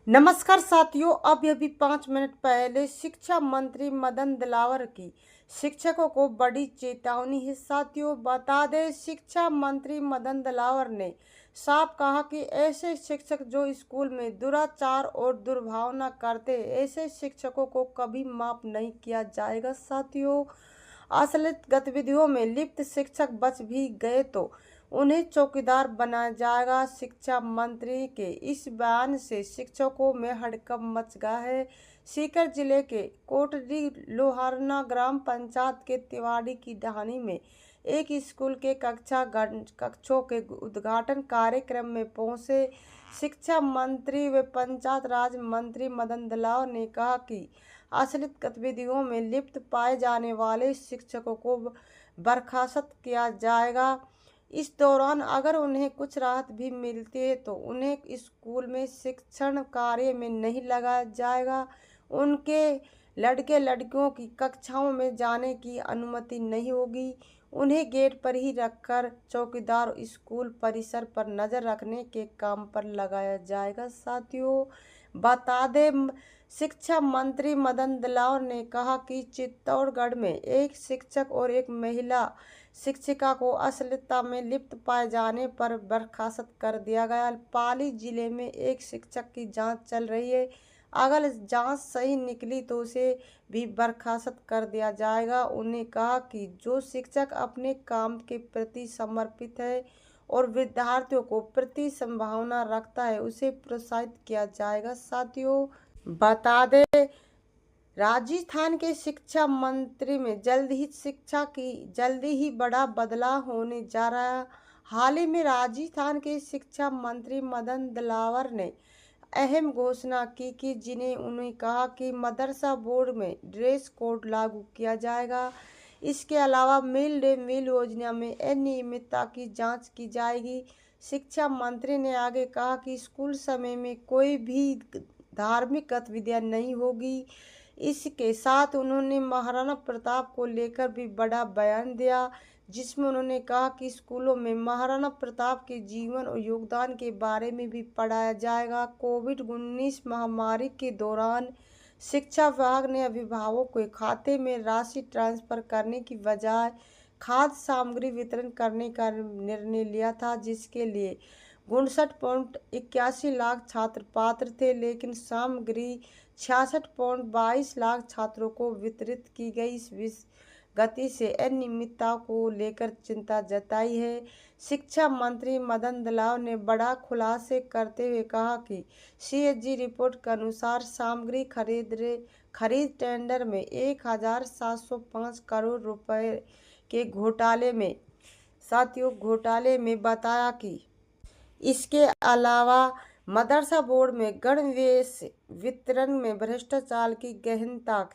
नमस्कार साथियों। अब अभी 5 मिनट पहले शिक्षा मंत्री मदन दिलावर की शिक्षकों को बड़ी चेतावनी है। साथियों, बता दें, शिक्षा मंत्री मदन दिलावर ने साफ कहा कि ऐसे शिक्षक जो स्कूल में दुराचार और दुर्भावना करते, ऐसे शिक्षकों को कभी माफ नहीं किया जाएगा। साथियों, अश्लील गतिविधियों में लिप्त शिक्षक बच भी गए तो उन्हें चौकीदार बनाया जाएगा। शिक्षा मंत्री के इस बयान से शिक्षकों में हड़कंप मच गया है। सीकर जिले के कोटरी लोहारना ग्राम पंचायत के तिवाड़ी की ढाणी में एक स्कूल के कक्षों के उद्घाटन कार्यक्रम में पहुंचे शिक्षा मंत्री व पंचायत राज मंत्री मदन दिलावर ने कहा कि अश्लील गतिविधियों में लिप्त पाए जाने वाले शिक्षकों को बर्खास्त किया जाएगा। इस दौरान अगर उन्हें कुछ राहत भी मिलती है तो उन्हें स्कूल में शिक्षण कार्य में नहीं लगाया जाएगा। उनके लड़के लड़कियों की कक्षाओं में जाने की अनुमति नहीं होगी। उन्हें गेट पर ही रखकर चौकीदार स्कूल परिसर पर नजर रखने के काम पर लगाया जाएगा। साथियों, बता दें, शिक्षा मंत्री मदन दिलावर ने कहा कि चित्तौड़गढ़ में एक शिक्षक और एक महिला शिक्षिका को अश्लीलता में लिप्त पाए जाने पर बर्खास्त कर दिया गया। पाली जिले में एक शिक्षक की जांच चल रही है। अगर जांच सही निकली तो उसे भी बर्खास्त कर दिया जाएगा। उन्होंने कहा कि जो शिक्षक अपने काम के प्रति समर्पित है और विद्यार्थियों को प्रति संभावना रखता है, उसे प्रोत्साहित किया जाएगा। साथियों, बता दें, राजस्थान के शिक्षा मंत्री में जल्दी ही बड़ा बदलाव होने जा रहा है। हाल ही में राजस्थान के शिक्षा मंत्री मदन दिलावर ने अहम घोषणा की कि जिन्हें उन्होंने कहा कि मदरसा बोर्ड में ड्रेस कोड लागू किया जाएगा। इसके अलावा मिड डे मील योजना में अनियमितता की जांच की जाएगी। शिक्षा मंत्री ने आगे कहा कि स्कूल समय में कोई भी धार्मिक गतिविधियां नहीं होगी। इसके साथ उन्होंने महाराणा प्रताप को लेकर भी बड़ा बयान दिया, जिसमें उन्होंने कहा कि स्कूलों में महाराणा प्रताप के जीवन और योगदान के बारे में भी पढ़ाया जाएगा। कोविड-19 महामारी के दौरान शिक्षा विभाग ने अभिभावकों के खाते में राशि ट्रांसफर करने की बजाय खाद्य सामग्री वितरण करने का निर्णय लिया था, जिसके लिए 59.81 लाख छात्र पात्र थे, लेकिन सामग्री 66.22 लाख छात्रों को वितरित की गई। इस गति से अनियमितता को लेकर चिंता जताई है। शिक्षा मंत्री मदन दिलावर ने बड़ा खुलासे करते हुए कहा कि सीएजी रिपोर्ट के अनुसार सामग्री खरीद टेंडर में 1705 करोड़ रुपए के घोटाले में बताया कि इसके अलावा मदरसा बोर्ड में गणवेश वितरण में भ्रष्टाचार की गहनता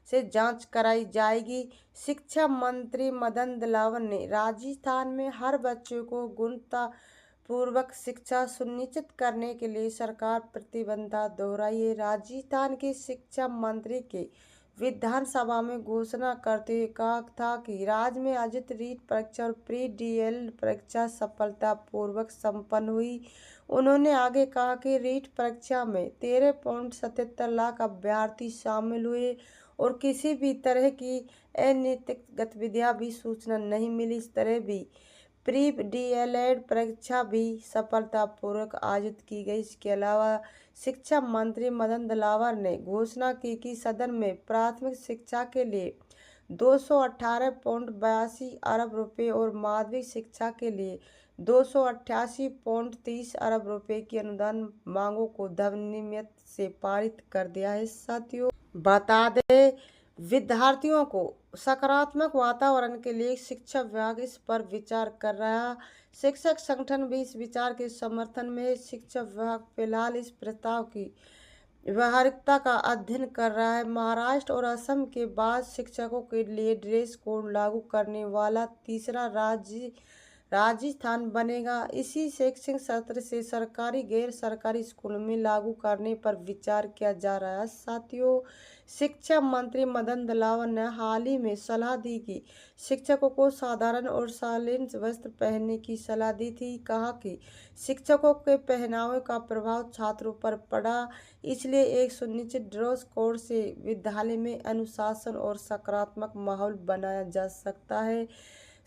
से जांच कराई जाएगी। शिक्षा मंत्री मदन दिलावर ने राजस्थान में हर बच्चे को गुणवत्तापूर्वक शिक्षा सुनिश्चित करने के लिए सरकार प्रतिबद्धता दोहराई है। राजस्थान के शिक्षा मंत्री के विधानसभा में घोषणा करते हुए कहा था कि राज्य में आयोजित रीट परीक्षा और प्री डीएल परीक्षा सफलतापूर्वक संपन्न हुई। उन्होंने आगे कहा कि रीट परीक्षा में 13.77 लाख अभ्यर्थी शामिल हुए और किसी भी तरह की अनैतिक गतिविधियां भी सूचना नहीं मिली। इस तरह भी प्री डीएलएड परीक्षा भी सफलतापूर्वक आयोजित की गई। इसके अलावा शिक्षा मंत्री मदन दिलावर ने घोषणा की कि सदन में प्राथमिक शिक्षा के लिए 218.82 अरब रुपए और माध्यमिक शिक्षा के लिए 288.30 अरब रुपए की अनुदान मांगों को ध्वनिमत से पारित कर दिया है। साथियों, बता दें, विद्यार्थियों को सकारात्मक वातावरण के लिए शिक्षा विभाग इस पर विचार कर रहा है। शिक्षक संगठन भी इस विचार के समर्थन में शिक्षा विभाग फिलहाल इस प्रस्ताव की व्यवहारिकता का अध्ययन कर रहा है। महाराष्ट्र और असम के बाद शिक्षकों के लिए ड्रेस कोड लागू करने वाला तीसरा राज्य राजस्थान बनेगा। इसी शैक्षणिक सत्र से सरकारी गैर सरकारी स्कूलों में लागू करने पर विचार किया जा रहा है। साथियों, शिक्षा मंत्री मदन दिलावर ने हाल ही में सलाह दी कि शिक्षकों को साधारण और शालीन वस्त्र पहनने की सलाह दी थी। कहा कि शिक्षकों के पहनावे का प्रभाव छात्रों पर पड़ा, इसलिए एक सुनिश्चित ड्रेस कोड से विद्यालय में अनुशासन और सकारात्मक माहौल बनाया जा सकता है।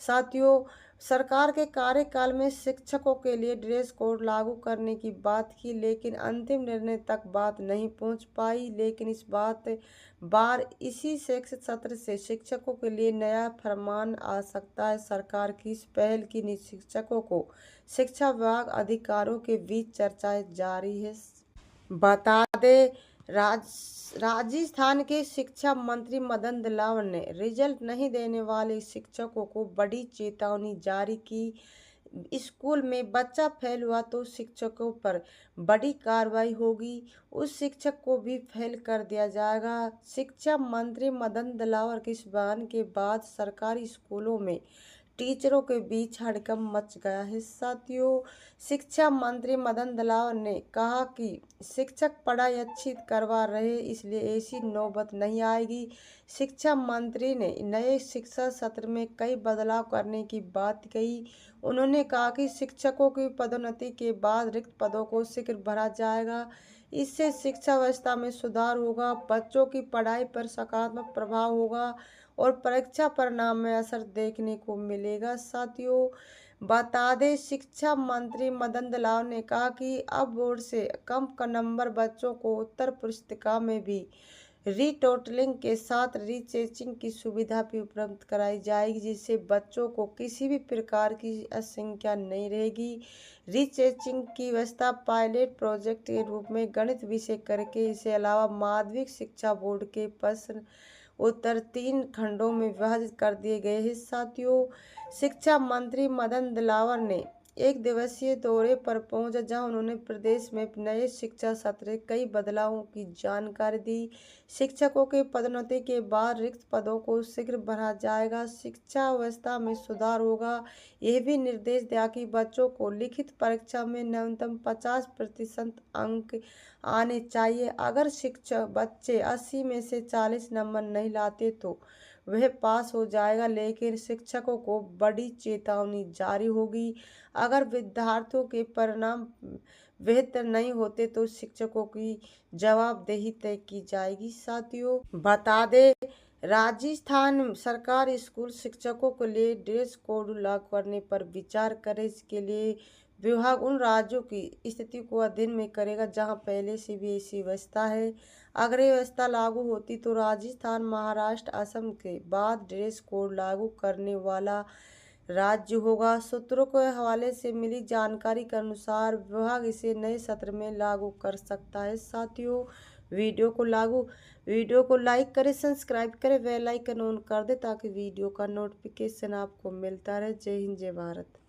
साथियों, सरकार के कार्यकाल में शिक्षकों के लिए ड्रेस कोड लागू करने की बात की, लेकिन अंतिम निर्णय तक बात नहीं पहुंच पाई। लेकिन इस बार इसी शैक्षिक सत्र से शिक्षकों के लिए नया फरमान आ सकता है। सरकार की इस पहल की शिक्षकों को शिक्षा विभाग अधिकारियों के बीच चर्चाएं जारी है। बता दें, राजस्थान के शिक्षा मंत्री मदन दिलावर ने रिजल्ट नहीं देने वाले शिक्षकों को बड़ी चेतावनी जारी की। स्कूल में बच्चा फेल हुआ तो शिक्षकों पर बड़ी कार्रवाई होगी, उस शिक्षक को भी फेल कर दिया जाएगा। शिक्षा मंत्री मदन दिलावर के इस बयान के बाद सरकारी स्कूलों में टीचरों के बीच हड़कंप मच गया है। साथियों, शिक्षा मंत्री मदन दिलावर ने कहा कि शिक्षक पढ़ाई अच्छी करवा रहे, इसलिए ऐसी नौबत नहीं आएगी। शिक्षा मंत्री ने नए शिक्षा सत्र में कई बदलाव करने की बात कही। उन्होंने कहा कि शिक्षकों की पदोन्नति के बाद रिक्त पदों को शीघ्र भरा जाएगा। इससे शिक्षा व्यवस्था में सुधार होगा, बच्चों की पढ़ाई पर सकारात्मक प्रभाव होगा और परीक्षा परिणाम में असर देखने को मिलेगा। साथियों, बता दें, शिक्षा मंत्री मदन दिलावर ने कहा कि अब बोर्ड से कम नंबर बच्चों को उत्तर पुस्तिका में भी रीटोटलिंग के साथ रीचेकिंग की सुविधा भी उपलब्ध कराई जाएगी, जिससे बच्चों को किसी भी प्रकार की आशंका नहीं रहेगी। रीचेकिंग की व्यवस्था पायलट प्रोजेक्ट के रूप में गणित विषय करके, इसके अलावा माध्यमिक शिक्षा बोर्ड के प्रश्न उत्तर 3 खंडों में विभाजित कर दिए गए हैं। साथियों, शिक्षा मंत्री मदन दिलावर ने एक दिवसीय दौरे पर पहुंचे, जहां उन्होंने प्रदेश में नए शिक्षा सत्र कई बदलावों की जानकारी दी। शिक्षकों के पदोन्नति के बाद रिक्त पदों को शीघ्र भरा जाएगा, शिक्षा व्यवस्था में सुधार होगा। यह भी निर्देश दिया कि बच्चों को लिखित परीक्षा में न्यूनतम 50% अंक आने चाहिए। अगर शिक्षक बच्चे 80 में से 40 नंबर नहीं लाते तो वह पास हो जाएगा, लेकिन शिक्षकों को बड़ी चेतावनी जारी होगी। अगर विद्यार्थियों के परिणाम बेहतर नहीं होते तो शिक्षकों की जवाबदेही तय की जाएगी। साथियों, बता दें, राजस्थान सरकार स्कूल शिक्षकों के लिए ड्रेस कोड लागू करने पर विचार करे। इसके लिए विभाग उन राज्यों की स्थिति को अध्ययन में करेगा जहां पहले से भी ऐसी व्यवस्था है। अगर ये व्यवस्था लागू होती तो राजस्थान, महाराष्ट्र, असम के बाद ड्रेस कोड लागू करने वाला राज्य होगा। सूत्रों के हवाले से मिली जानकारी के अनुसार विभाग इसे नए सत्र में लागू कर सकता है। साथियों, वीडियो को लाइक करें, सब्सक्राइब करें, बेल आइकन ऑन कर दें ताकि वीडियो का नोटिफिकेशन आपको मिलता रहे। जय हिंद, जय भारत।